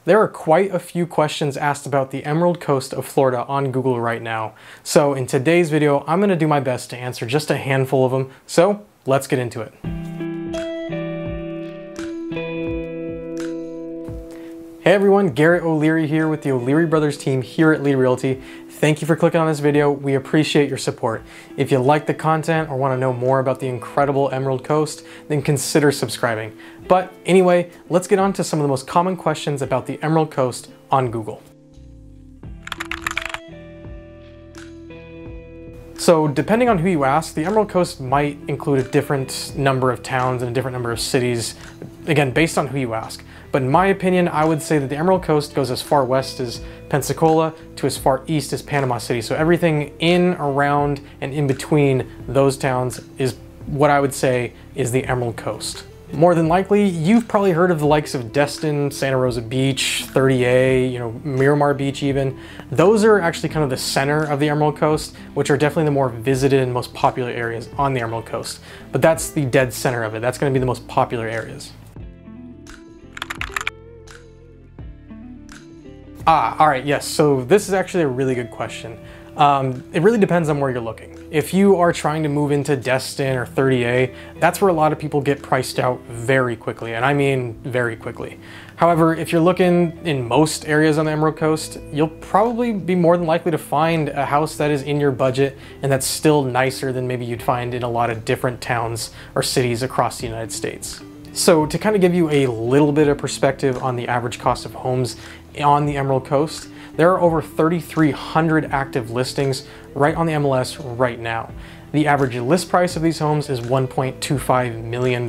There are quite a few questions asked about the Emerald Coast of Florida on Google right now. So in today's video, I'm going to do my best to answer just a handful of them. So let's get into it. Hey everyone, Garrett O'Leary here with the O'Leary Brothers team here at Lee Realty. Thank you for clicking on this video. We appreciate your support. If you like the content or want to know more about the incredible Emerald Coast, then consider subscribing. But anyway, let's get on to some of the most common questions about the Emerald Coast on Google. So depending on who you ask, the Emerald Coast might include a different number of towns and a different number of cities, again, based on who you ask. But in my opinion, I would say that the Emerald Coast goes as far west as Pensacola to as far east as Panama City. So everything in, around, and in between those towns is what I would say is the Emerald Coast. More than likely, you've probably heard of the likes of Destin, Santa Rosa Beach, 30A, Miramar Beach even. Those are actually kind of the center of the Emerald Coast, which are definitely the more visited and most popular areas on the Emerald Coast. But that's the dead center of it. That's going to be the most popular areas. All right, yes, so this is actually a really good question. It really depends on where you're looking. If you are trying to move into Destin or 30A, that's where a lot of people get priced out very quickly, and I mean very quickly. However, if you're looking in most areas on the Emerald Coast, you'll probably be more than likely to find a house that is in your budget and that's still nicer than maybe you'd find in a lot of different towns or cities across the United States. So to kind of give you a little bit of perspective on the average cost of homes on the Emerald Coast, there are over 3,300 active listings right on the MLS right now. The average list price of these homes is $1.25 million,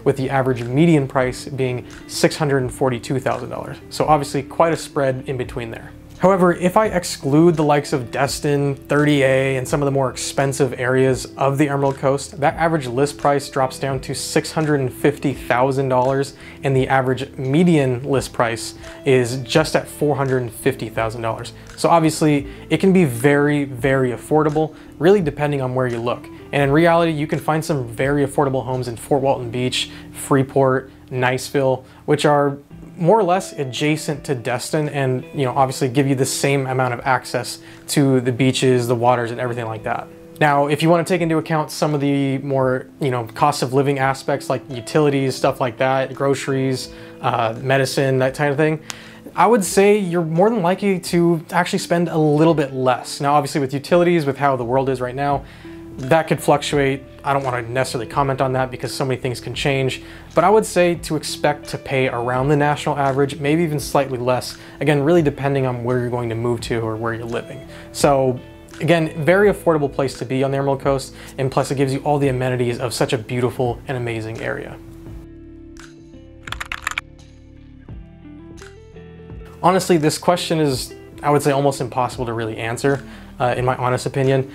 with the average median price being $642,000. So obviously quite a spread in between there. However, if I exclude the likes of Destin, 30A, and some of the more expensive areas of the Emerald Coast, that average list price drops down to $650,000, and the average median list price is just at $450,000. So obviously, it can be very, very affordable, really depending on where you look. And in reality, you can find some very affordable homes in Fort Walton Beach, Freeport, Niceville, which are more or less adjacent to Destin and obviously give you the same amount of access to the beaches, the waters, and everything like that. Now, if you want to take into account some of the more cost of living aspects like utilities, stuff like that, groceries, medicine, that kind of thing, I would say you're more than likely to actually spend a little bit less. Now, obviously with utilities, with how the world is right now, that could fluctuate. I don't want to necessarily comment on that because so many things can change, but I would say to expect to pay around the national average, maybe even slightly less, again, really depending on where you're going to move to or where you're living. So again, very affordable place to be on the Emerald Coast, and plus it gives you all the amenities of such a beautiful and amazing area. Honestly, this question is, I would say, almost impossible to really answer, in my honest opinion.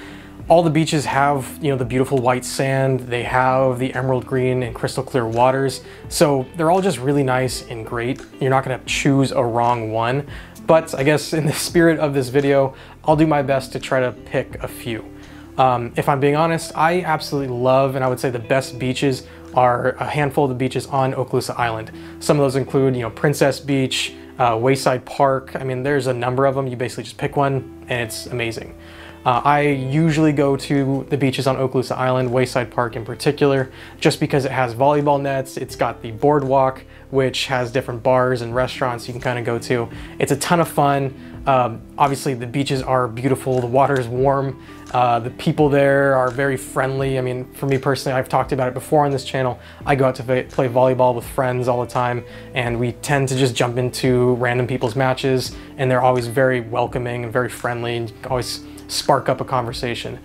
All the beaches have, the beautiful white sand, they have the emerald green and crystal clear waters, so they're all just really nice and great. You're not gonna choose a wrong one, but I guess in the spirit of this video, I'll do my best to try to pick a few. If I'm being honest, I absolutely love, and I would say the best beaches are a handful of the beaches on Okaloosa Island. Some of those include, Princess Beach, Wayside Park. I mean, there's a number of them. You basically just pick one and it's amazing. I usually go to the beaches on Okaloosa Island, Wayside Park in particular, just because it has volleyball nets. It's got the boardwalk, which has different bars and restaurants you can kind of go to. It's a ton of fun. Obviously the beaches are beautiful, the water is warm, the people there are very friendly. I mean, for me personally, I've talked about it before on this channel. I go out to play volleyball with friends all the time, and we tend to just jump into random people's matches, and they're always very welcoming and very friendly, and always spark up a conversation.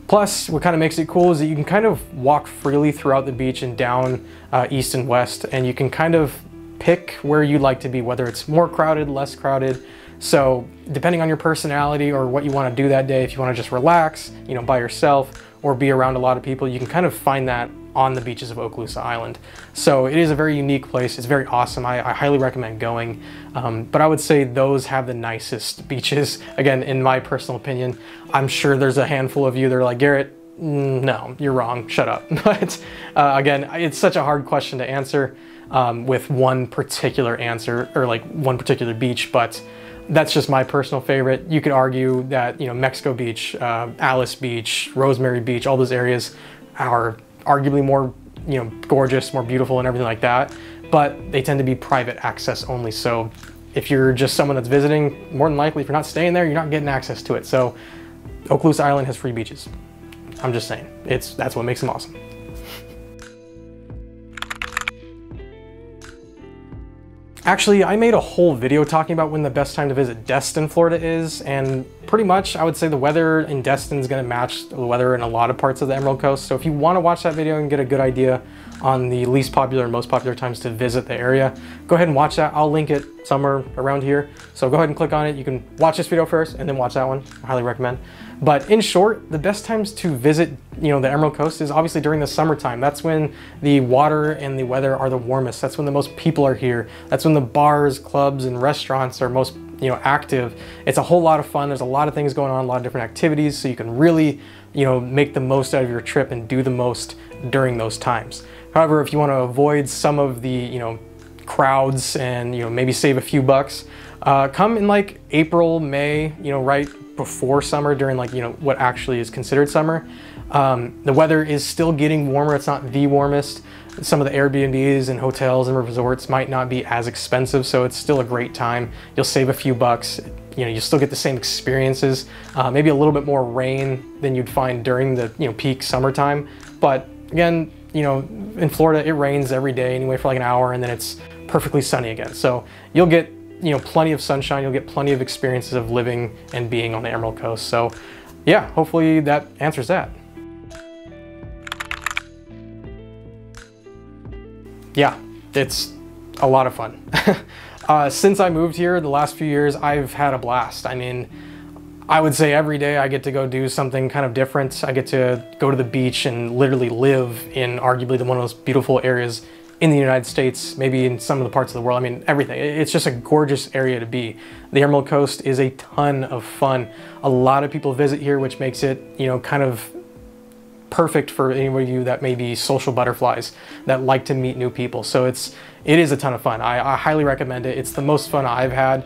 Plus, what kind of makes it cool is that you can kind of walk freely throughout the beach and down east and west, and you can kind of pick where you'd like to be, whether it's more crowded, less crowded. So depending on your personality or what you want to do that day, if you want to just relax, by yourself or be around a lot of people, you can kind of find that on the beaches of Okaloosa Island. So it is a very unique place. It's very awesome. I highly recommend going. But I would say those have the nicest beaches. Again, in my personal opinion, I'm sure there's a handful of you that are like, Garrett, no, you're wrong, shut up. But again, it's such a hard question to answer. with one particular answer or like one particular beach, but that's just my personal favorite. You could argue that, you know, Mexico Beach, Alice Beach, Rosemary Beach, all those areas are arguably more, you know, gorgeous, more beautiful and everything like that, but they tend to be private access only. So if you're just someone that's visiting, more than likely, if you're not staying there, you're not getting access to it. So Okaloosa Island has free beaches. I'm just saying, that's what makes them awesome. Actually, I made a whole video talking about when the best time to visit Destin, Florida is, and pretty much I would say the weather in Destin is going to match the weather in a lot of parts of the Emerald Coast. So if you want to watch that video and get a good idea on the least popular and most popular times to visit the area, go ahead and watch that. I'll link it somewhere around here. So go ahead and click on it. You can watch this video first and then watch that one. I highly recommend. But in short, the best times to visit, you know, the Emerald Coast is obviously during the summertime. That's when the water and the weather are the warmest. That's when the most people are here. That's when the bars, clubs, and restaurants are most, you know, active. It's a whole lot of fun. There's a lot of things going on, a lot of different activities, so you can really, you know, make the most out of your trip and do the most during those times. However, if you want to avoid some of the, you know, crowds and, you know, maybe save a few bucks, come in like April, May, you know, right before summer, during like, you know, what actually is considered summer. The weather is still getting warmer. It's not the warmest. Some of the Airbnbs and hotels and resorts might not be as expensive, so it's still a great time. You'll save a few bucks. You know, you still get the same experiences, maybe a little bit more rain than you'd find during the, you know, peak summertime. But again, you know, in Florida, it rains every day anyway for like an hour, and then it's perfectly sunny again. So you'll get, you know, plenty of sunshine. You'll get plenty of experiences of living and being on the Emerald Coast. So yeah, hopefully that answers that. Yeah, it's a lot of fun. Since I moved here the last few years, I've had a blast. I mean, I would say every day I get to go do something kind of different. I get to go to the beach and literally live in arguably one of the most beautiful areas in the United States, maybe in some of the parts of the world. I mean, everything. It's just a gorgeous area to be. The Emerald Coast is a ton of fun. A lot of people visit here, which makes it, you know, kind of perfect for any of you that may be social butterflies that like to meet new people. So it is a ton of fun. I highly recommend it. It's the most fun I've had,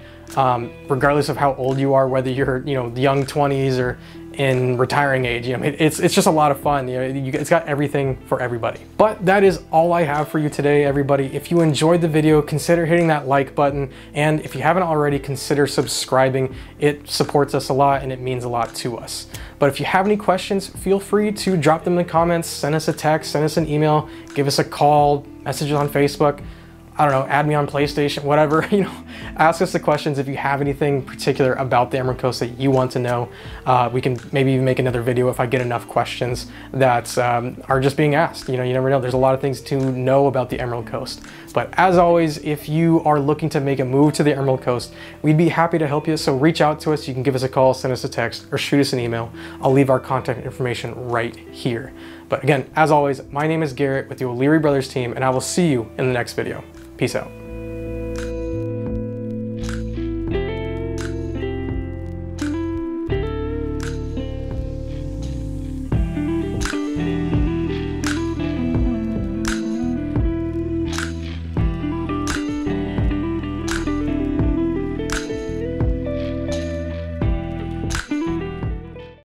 regardless of how old you are, whether you're, you know, the young 20s or in retiring age. You know, it's just a lot of fun. You know, it's got everything for everybody. But that is all I have for you today, everybody. If you enjoyed the video, consider hitting that like button, and if you haven't already, consider subscribing. It supports us a lot and it means a lot to us. But if you have any questions, feel free to drop them in the comments, send us a text, send us an email, give us a call, message us on Facebook. I don't know, add me on PlayStation, whatever, you know, ask us the questions if you have anything particular about the Emerald Coast that you want to know. We can maybe even make another video if I get enough questions that are just being asked. You know, you never know. There's a lot of things to know about the Emerald Coast. But as always, if you are looking to make a move to the Emerald Coast, we'd be happy to help you. So reach out to us. You can give us a call, send us a text, or shoot us an email. I'll leave our contact information right here. But again, as always, my name is Garrett with the O'Leary Brothers team, and I will see you in the next video. Peace out.